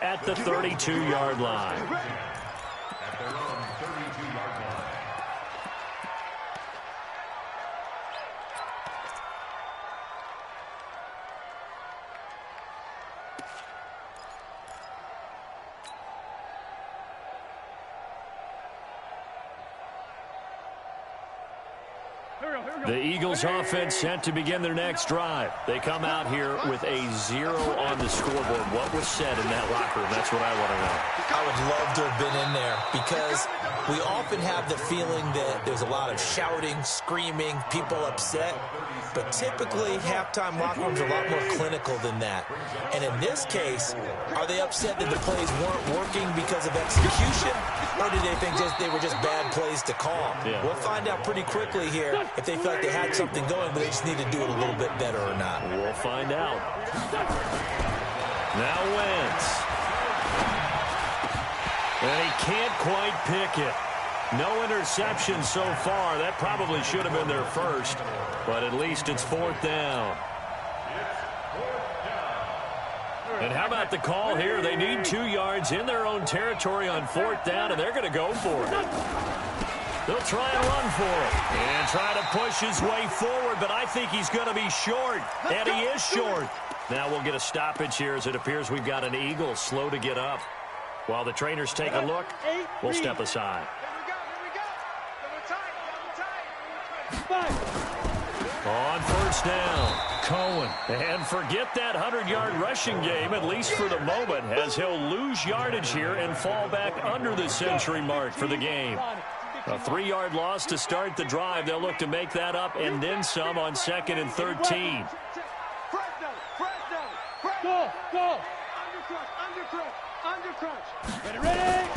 At the 32-yard line. At their own 32-yard line. The Eagles offense set to begin their next drive. They come out here with a 0 on the scoreboard. What was said in that locker room? That's what I want to know. I would love to have been in there because we often have the feeling that there's a lot of shouting, screaming, people upset. But typically, halftime locker rooms are a lot more clinical than that. And in this case, are they upset that the plays weren't working because of execution? Or did they think they were just bad plays to call? Yeah. We'll find out pretty quickly here if they feel like they had something going, but they just need to do it a little bit better or not. We'll find out. Now Wentz. And he can't quite pick it. No interception so far. That probably should have been their first, but at least it's 4th down. And how about the call here? They need 2 yards in their own territory on 4th down, and they're going to go for it. They'll try and run for it and try to push his way forward, but I think he's going to be short, and he is short. Now we'll get a stoppage here as it appears we've got an Eagle slow to get up. While the trainers take a look, we'll step aside. On 1st down, Cohen. And forget that 100-yard rushing game, at least for the moment, as he'll lose yardage here and fall back under the century mark for the game. A 3-yard loss to start the drive. They'll look to make that up and then some on 2nd and 13. Go. Under crunch. Ready.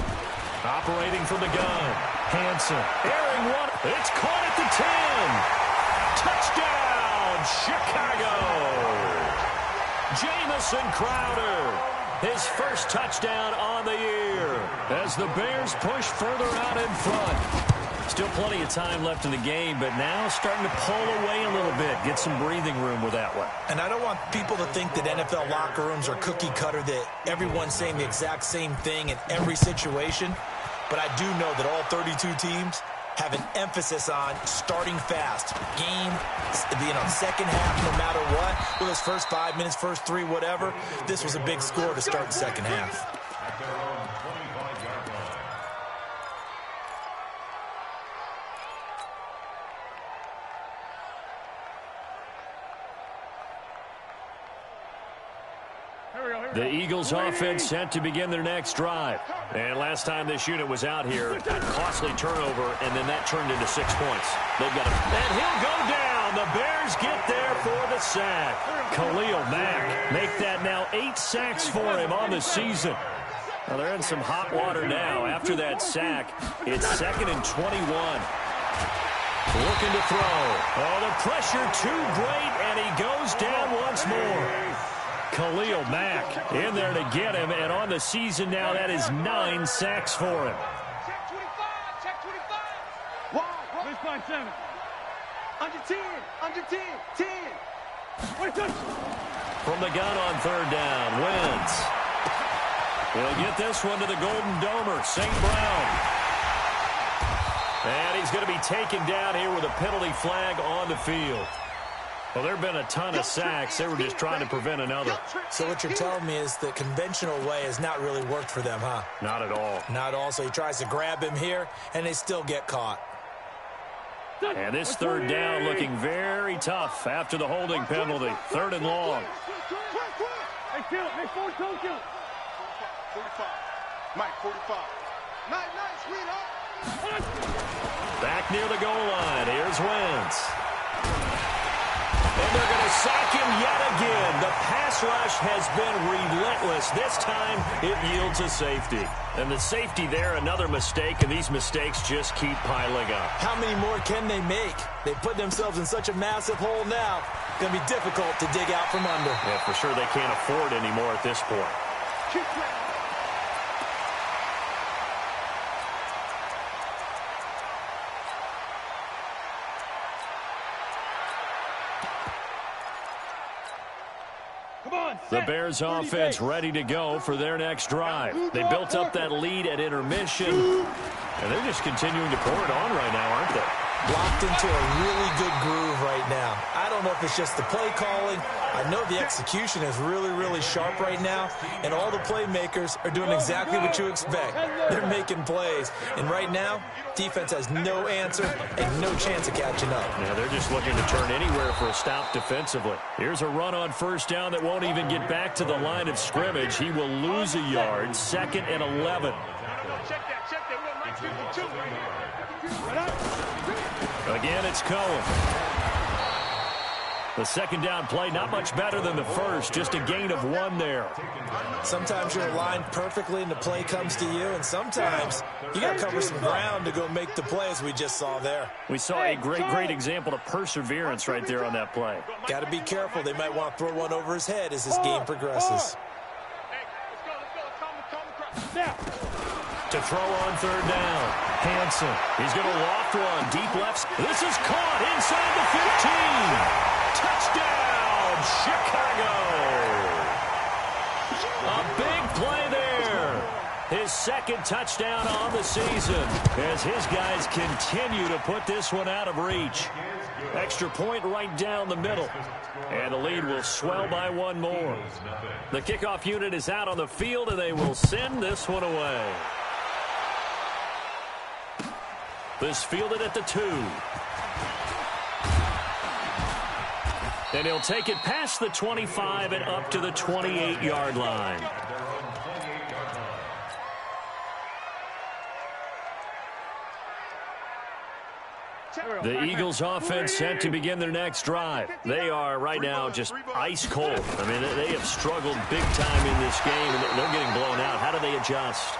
Operating from the gun. Hansen. Airing one. It's caught at the 10. Touchdown, Chicago. Jamison Crowder. His first touchdown on the year as the Bears push further out in front. Still plenty of time left in the game, but now starting to pull away a little bit. Get some breathing room with that one. And I don't want people to think that NFL locker rooms are cookie cutter, that everyone's saying the exact same thing in every situation. But I do know that all 32 teams have an emphasis on starting fast. Game, second half, no matter what. Well, those first 5 minutes, first 3, whatever. This was a big score to start the second half. At their own 25-yard line. The Eagles offense set to begin their next drive. And last time this unit was out here, a costly turnover, and then that turned into 6 points. They've got and he'll go down. The Bears get there for the sack. Khalil Mack make that now 8 sacks for him on the season. Well, they're in some hot water now. After that sack, it's 2nd and 21. Looking to throw. Oh, the pressure too great, and he goes down once more. Khalil Mack in there to get him, and on the season now, that is 9 sacks for him. Check 25. Wide. Baseline 7. Under 10. From the gun on 3rd down, Wentz. He'll get this one to the Golden Domer, St. Brown. And he's going to be taken down here with a penalty flag on the field. Well, there have been a ton of sacks. They were just trying to prevent another. So what you're telling me is the conventional way has not really worked for them, huh? Not at all. Not at all. So he tries to grab him here, and they still get caught. And this 3rd down looking very tough after the holding penalty. 3rd and long. Hey, kill it. Hey, 45. Mike, 45. Nice, sweetheart. Back near the goal line. Here's Wentz. And they're going to sack him yet again. The pass rush has been relentless. This time, it yields a safety. And the safety there, another mistake, and these mistakes just keep piling up. How many more can they make? They put themselves in such a massive hole now. It's going to be difficult to dig out from under. Yeah, for sure they can't afford any more at this point. The Bears offense ready to go for their next drive. They built up that lead at intermission, and they're just continuing to pour it on right now, aren't they? Locked into a really good groove right now. I don't know if it's just the play calling. I know the execution is really, really sharp right now, and all the playmakers are doing exactly what you expect. They're making plays, and right now, defense has no answer and no chance of catching up. Yeah, they're just looking to turn anywhere for a stop defensively. Here's a run on first down that won't even get back to the line of scrimmage. He will lose a yard, 2nd and 11. Check that. We don't like 52 right here. Again, it's Cohen. The second down play, not much better than the first, just a gain of 1 there. Sometimes you're aligned perfectly and the play comes to you, and sometimes you got to cover some ground to go make the play, as we just saw there. We saw a great example of perseverance right there on that play. Got to be careful. They might want to throw one over his head as this game progresses. To throw on third down, Hansen. He's going to loft one, deep left. This is caught inside the 15. Touchdown, Chicago. A big play there. His 2nd touchdown on the season as his guys continue to put this one out of reach. Extra point right down the middle. And the lead will swell by 1 more. The kickoff unit is out on the field, and they will send this one away. This fielded at the 2. And he'll take it past the 25 and up to the 28-yard line. The Eagles offense set to begin their next drive. They are right now just ice cold. I mean, they have struggled big time in this game, and they're getting blown out. How do they adjust?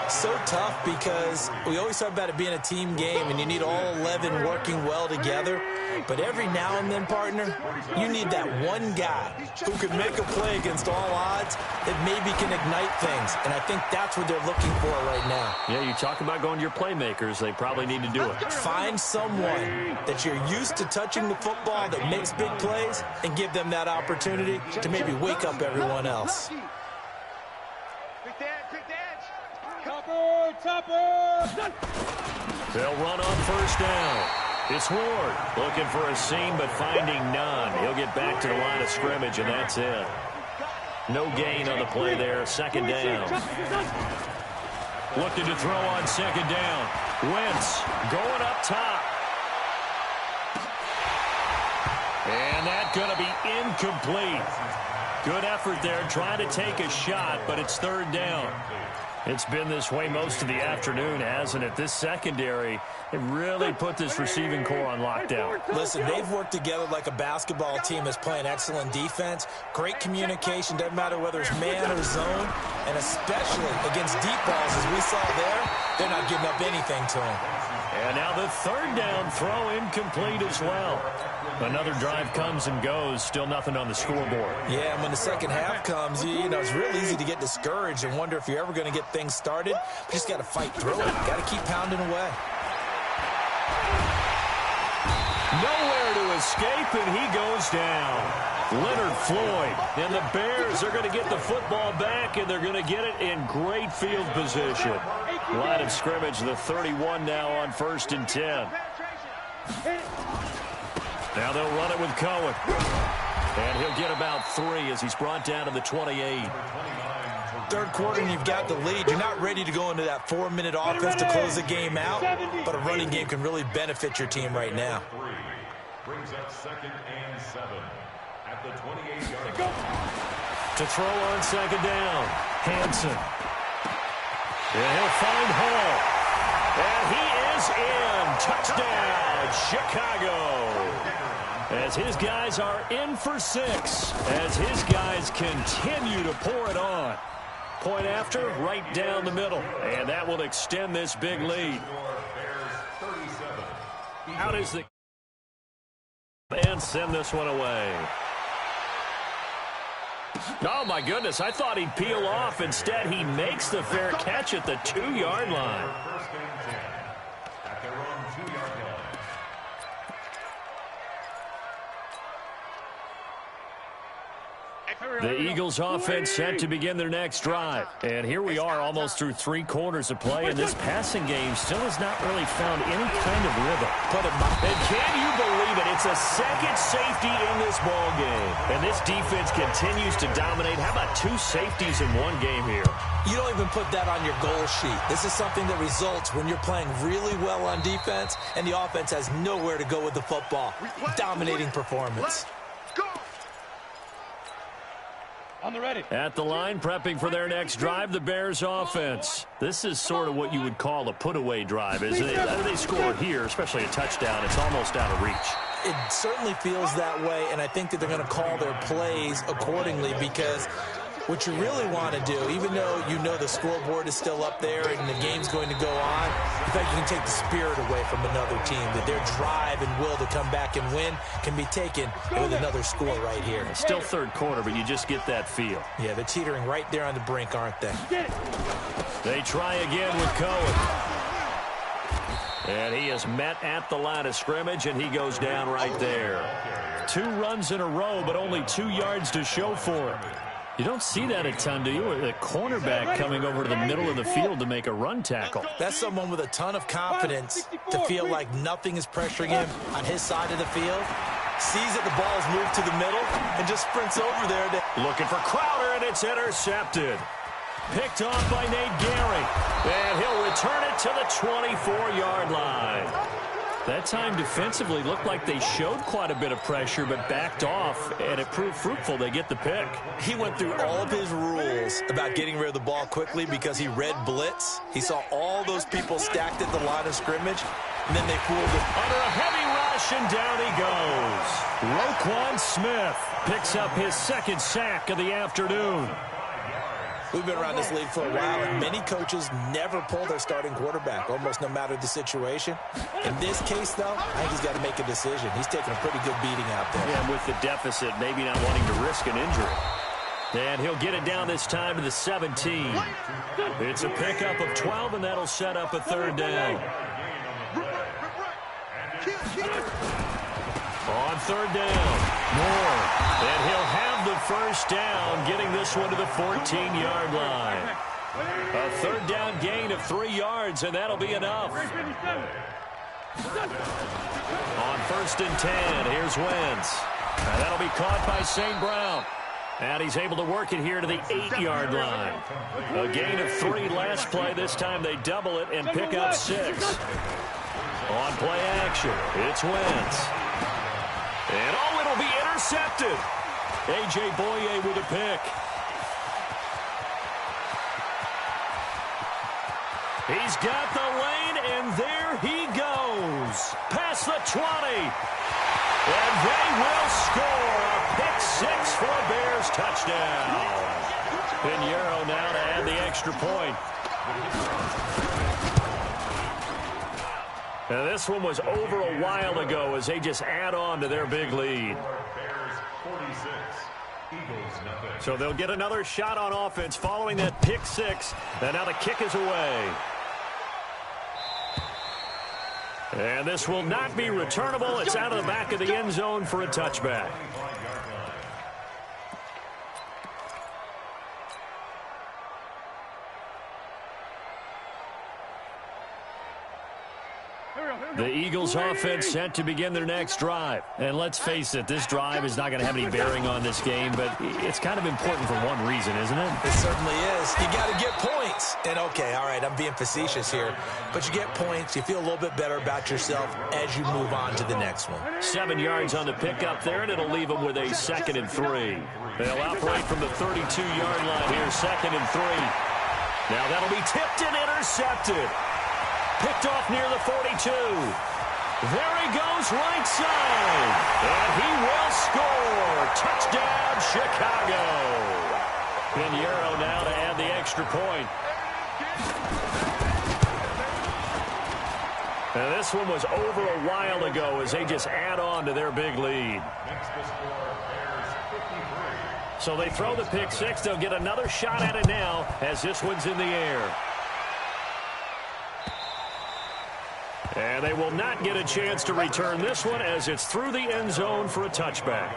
So tough because we always talk about it being a team game and you need all 11 working well together. But every now and then, partner, you need that one guy who can make a play against all odds that maybe can ignite things. And I think that's what they're looking for right now. Yeah, you talk about going to your playmakers. They probably need to do it. Find someone that you're used to touching the football that makes big plays and give them that opportunity to maybe wake up everyone else. They'll run on first down. It's Ward looking for a seam but finding none. He'll get back to the line of scrimmage, and that's it. No gain on the play there. 2nd down. Looking to throw on 2nd down. Wentz going up top. And that's going to be incomplete. Good effort there trying to take a shot, but it's 3rd down. It's been this way most of the afternoon, hasn't it? This secondary, it really put this receiving core on lockdown. Listen, they've worked together like a basketball team that's playing excellent defense. Great communication, doesn't matter whether it's man or zone. And especially against deep balls, as we saw there, they're not giving up anything to them. And now the 3rd down throw incomplete as well. Another drive comes and goes, still nothing on the scoreboard. Yeah, and when the second half comes, you know, it's real easy to get discouraged and wonder if you're ever going to get things started. You just got to fight through it. Got to keep pounding away. Nowhere to escape, and he goes down. Leonard Floyd, and the Bears are going to get the football back, and they're going to get it in great field position. Line of scrimmage, the 31 now on 1st and 10. Now they'll run it with Cohen. And he'll get about 3 as he's brought down to the 28. 3rd quarter and you've got the lead. You're not ready to go into that 4-minute offense to close the game out, but a running game can really benefit your team right now. Brings up 2nd and 7 at the 28-yard line. To throw on 2nd down, Hansen. And he'll find Hall. And he is in. Touchdown, Chicago. As his guys are in for 6. As his guys continue to pour it on. Point after, right down the middle. And that will extend this big lead. Out is the... And send this one away. Oh, my goodness. I thought he'd peel off. Instead, he makes the fair catch at the 2-yard line. At their own 2-yard line. The Eagles offense set to begin their next drive. And here we are almost through 3 quarters of play, and this passing game still has not really found any kind of rhythm. And can you believe it? It's a second safety in this ball game. And this defense continues to dominate. How about 2 safeties in one game here? You don't even put that on your goal sheet. This is something that results when you're playing really well on defense and the offense has nowhere to go with the football. Dominating performance. On the ready. At the line, prepping for their next drive, the Bears offense. This is sort of what you would call a put-away drive, isn't it? How do they score here, especially a touchdown? It's almost out of reach. It certainly feels that way, and I think that they're going to call their plays accordingly because what you really want to do, even though you know the scoreboard is still up there and the game's going to go on, in fact, you can take the spirit away from another team, that their drive and will to come back and win can be taken with another score right here. It's still third quarter, but you just get that feel. Yeah, they're teetering right there on the brink, aren't they? They try again with Cohen. And he is met at the line of scrimmage, and he goes down right there. 2 runs in a row, but only 2 yards to show for it. You don't see that a ton, do you? A cornerback coming over to the middle of the field to make a run tackle. That's someone with a ton of confidence to feel like nothing is pressuring him on his side of the field. Sees that the ball's moved to the middle and just sprints over there. Looking for Crowder, and it's intercepted. Picked off by Nate Gehring. And he'll return it to the 24-yard line. That time defensively looked like they showed quite a bit of pressure but backed off, and it proved fruitful. They get the pick. He went through all of his rules about getting rid of the ball quickly because he read blitz. He saw all those people stacked at the line of scrimmage, and then they fooled him. Under a heavy rush, and down he goes. Roquan Smith picks up his 2nd sack of the afternoon. We've been around this league for a while, and many coaches never pull their starting quarterback, almost no matter the situation. In this case, though, I think he's got to make a decision. He's taking a pretty good beating out there. Yeah, with the deficit, maybe not wanting to risk an injury. And he'll get it down this time to the 17. It's a pickup of 12, and that'll set up a 3rd down. On 3rd down, Moore. And he'll have the 1st down, getting this one to the 14-yard line. A 3rd down gain of 3 yards, and that'll be enough. On 1st and 10, here's Wentz. And that'll be caught by St. Brown. And he's able to work it here to the 8-yard line. A gain of 3 last play. This time they double it and pick up 6. On play action, it's Wentz. And oh, it'll be intercepted. A.J. Boye with a pick. He's got the lane, and there he goes. Past the 20. And they will score a pick 6 for a Bears touchdown. Pinheiro now to add the extra point. Now this one was over a while ago as they just add on to their big lead. So they'll get another shot on offense following that pick 6. And now the kick is away. And this will not be returnable. It's out of the back of the end zone for a touchback. The Eagles offense set to begin their next drive. And let's face it, this drive is not going to have any bearing on this game, but it's kind of important for one reason, isn't it? It certainly is. You got to get points. And okay, all right, I'm being facetious here, but you get points, you feel a little bit better about yourself as you move on to the next one. 7 yards on the pickup there, and it'll leave them with a 2nd and 3. They'll operate from the 32-yard line here, 2nd and 3. Now that'll be tipped and intercepted. Picked off near the 42. There he goes right side. And he will score. Touchdown, Chicago. Pinheiro now to add the extra point. Now this one was over a while ago as they just add on to their big lead. So they throw the pick 6. They'll get another shot at it now as this one's in the air. And they will not get a chance to return this one as it's through the end zone for a touchback.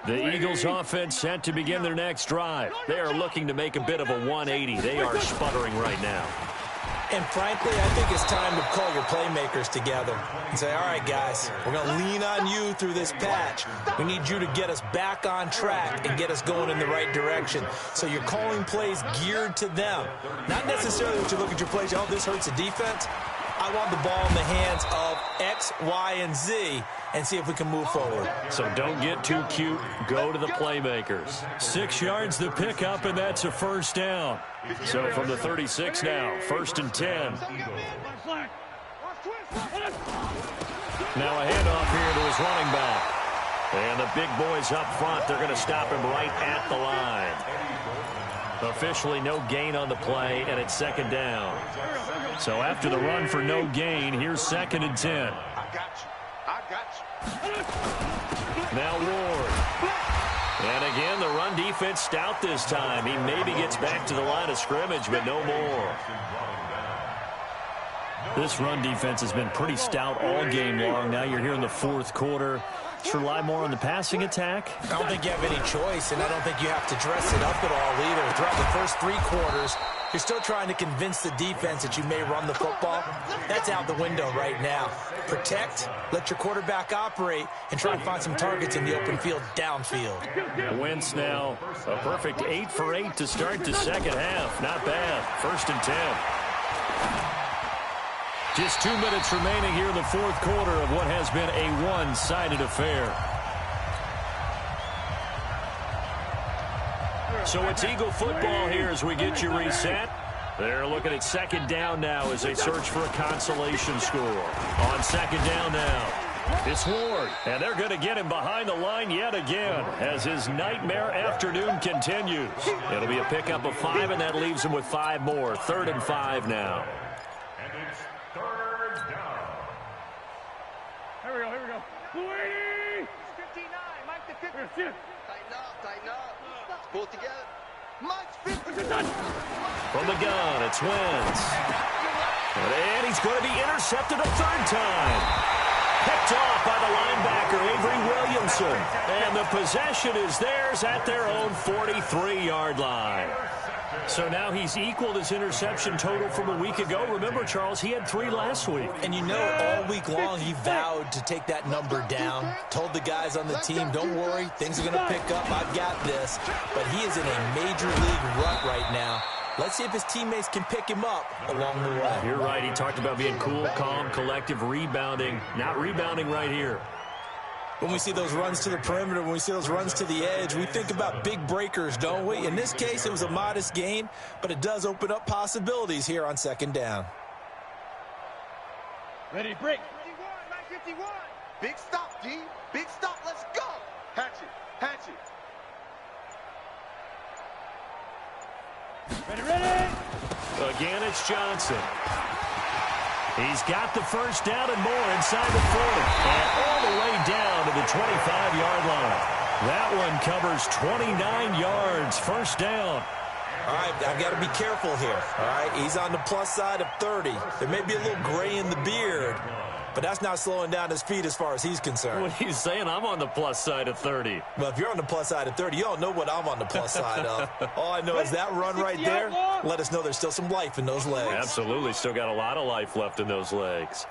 The Eagles offense set to begin their next drive. They are looking to make a bit of a 180. They are sputtering right now. And frankly, I think it's time to call your playmakers together and say, all right, guys, we're going to lean on you through this patch. We need you to get us back on track and get us going in the right direction. So you're calling plays geared to them. Not necessarily what you look at your plays, oh, this hurts the defense. I want the ball in the hands of X, Y, and Z and see if we can move forward. So don't get too cute. Go to the playmakers. 6 yards the pickup, and that's a first down. So from the 36 now, 1st and 10. Now a handoff here to his running back. And the big boys up front, they're going to stop him right at the line. Officially no gain on the play, and it's 2nd down. So after the run for no gain, here's 2nd and 10. I got you. Now Ward. And again, the run defense stout this time. He maybe gets back to the line of scrimmage, but no more. This run defense has been pretty stout all game long. Now you're here in the 4th quarter. Let's rely more on the passing attack. I don't think you have any choice, and I don't think you have to dress it up at all either. Throughout the first 3 quarters, you're still trying to convince the defense that you may run the football. That's out the window right now. Protect, let your quarterback operate, and try and find some targets in the open field downfield. Wentz now, a perfect 8 for 8 to start the 2nd half. Not bad. 1st and 10. Just 2 minutes remaining here in the 4th quarter of what has been a one-sided affair. So it's Eagle football here as we get you reset. They're looking at 2nd down now as they search for a consolation score. On 2nd down now, it's Ward. And they're going to get him behind the line yet again as his nightmare afternoon continues. It'll be a pickup of 5, and that leaves him with 5 more. 3rd and 5 now. And it's 3rd down. Here we go. 59, Mike the 50. Tighten up. Pull together. Mike's 50. From the gun, it's Wentz. And he's going to be intercepted a 3rd time. Picked off by the linebacker, Avery Williamson. And the possession is theirs at their own 43-yard line. So now he's equaled his interception total from a week ago. Remember, Charles, he had 3 last week. And you know, all week long he vowed to take that number down. Told the guys on the team, don't worry, things are going to pick up. I've got this. But he is in a major league rut right now. Let's see if his teammates can pick him up along the way. You're right. He talked about being cool, calm, collective, rebounding. Not rebounding right here. When we see those runs to the perimeter, when we see those runs to the edge, we think about big breakers, don't we? In this case, it was a modest gain, but it does open up possibilities here on 2nd down. Ready, break. 51. Big stop, D. Big stop. Let's go. Hatch it. Ready. Again, it's Johnson. He's got the 1st down and more inside the 40. And all the way down to the 25-yard line. That one covers 29 yards. 1st down. All right, I've got to be careful here. All right, he's on the plus side of 30. There may be a little gray in the beard, but that's not slowing down his feet as far as he's concerned. What are you saying? I'm on the plus side of 30. Well, if you're on the plus side of 30, you don't know what I'm on the plus side of. All I know is that run right there, let us know there's still some life in those legs. Absolutely. Still got a lot of life left in those legs.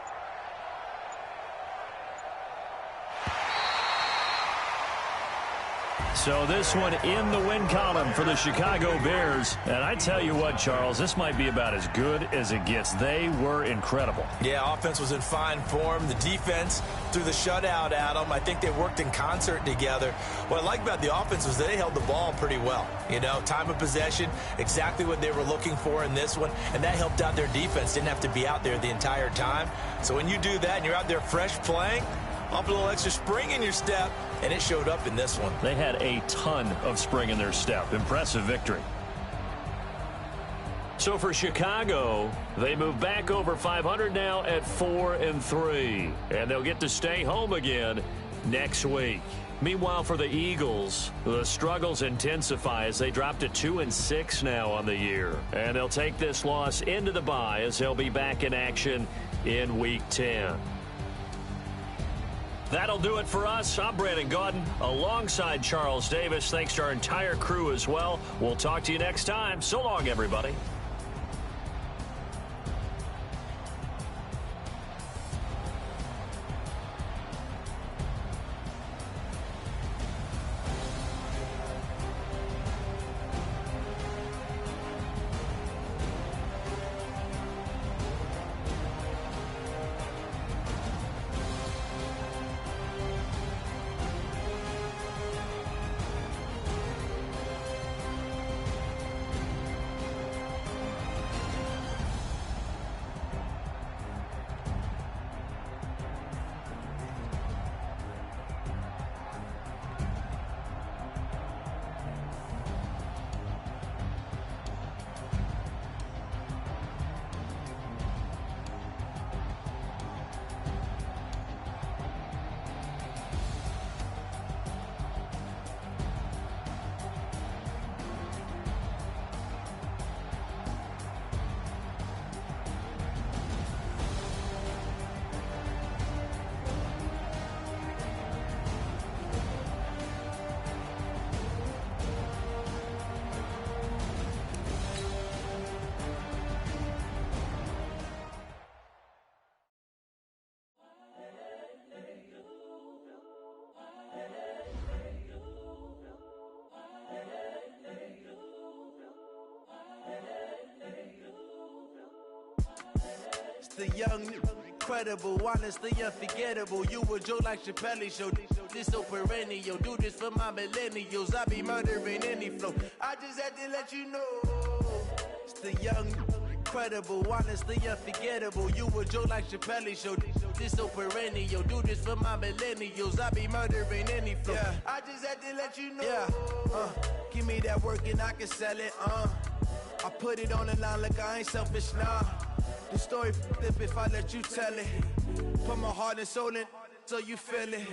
So this one in the win column for the Chicago Bears. And I tell you what, Charles, this might be about as good as it gets. They were incredible. Yeah, offense was in fine form. The defense threw the shutout at them. I think they worked in concert together. What I like about the offense was they held the ball pretty well. You know, time of possession, exactly what they were looking for in this one. And that helped out their defense. Didn't have to be out there the entire time. So when you do that and you're out there fresh playing, off a little extra spring in your step, and it showed up in this one. They had a ton of spring in their step. Impressive victory. So for Chicago, they move back over 500 now at 4-3. And they'll get to stay home again next week. Meanwhile, for the Eagles, the struggles intensify as they drop to 2-6 now on the year. And they'll take this loss into the bye as they'll be back in action in Week 10. That'll do it for us. I'm Brandon Gaudin alongside Charles Davis. Thanks to our entire crew as well. We'll talk to you next time. So long, everybody. The young, incredible, honestly unforgettable. You a joke like Chappelle show. This so perennial. Do this for my millennials. I be murdering any flow. I just had to let you know. It's the young, incredible, honestly unforgettable. You a joke like Chappelle show. This so perennial. Do this for my millennials. I be murdering any flow. Yeah. I just had to let you know. Yeah. Give me that work and I can sell it. I put it on the line like I ain't selfish, nah. The story flip if I let you tell it. Put my heart and soul in so you feel it.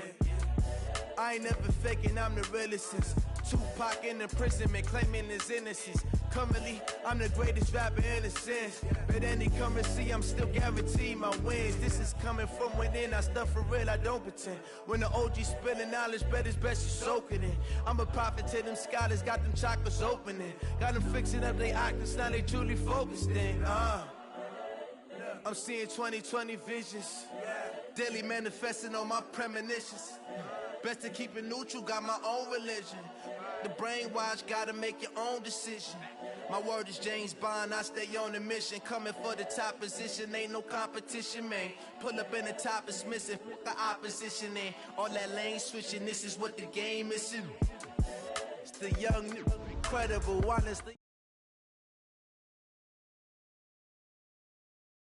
I ain't never faking, I'm the realest since Tupac in imprisonment, claiming his innocence. Currently, I'm the greatest rapper in a sense. But any currency, I'm still guaranteed my wins. This is coming from within, I stuff for real, I don't pretend. When the OG spilling knowledge, bet it's best you soak it in. I'm a prophet to them scholars, got them chakras opening. Got them fixing up they octaves, now they truly focused in. I'm seeing 2020 visions. Daily manifesting on my premonitions. Best to keep it neutral, got my own religion. The brainwash, gotta make your own decision. My word is James Bond, I stay on a mission. Coming for the top position, ain't no competition, man. Pull up in the top is missing, fuck the opposition, and all that lane switching, this is what the game is. It's the young, incredible, honestly.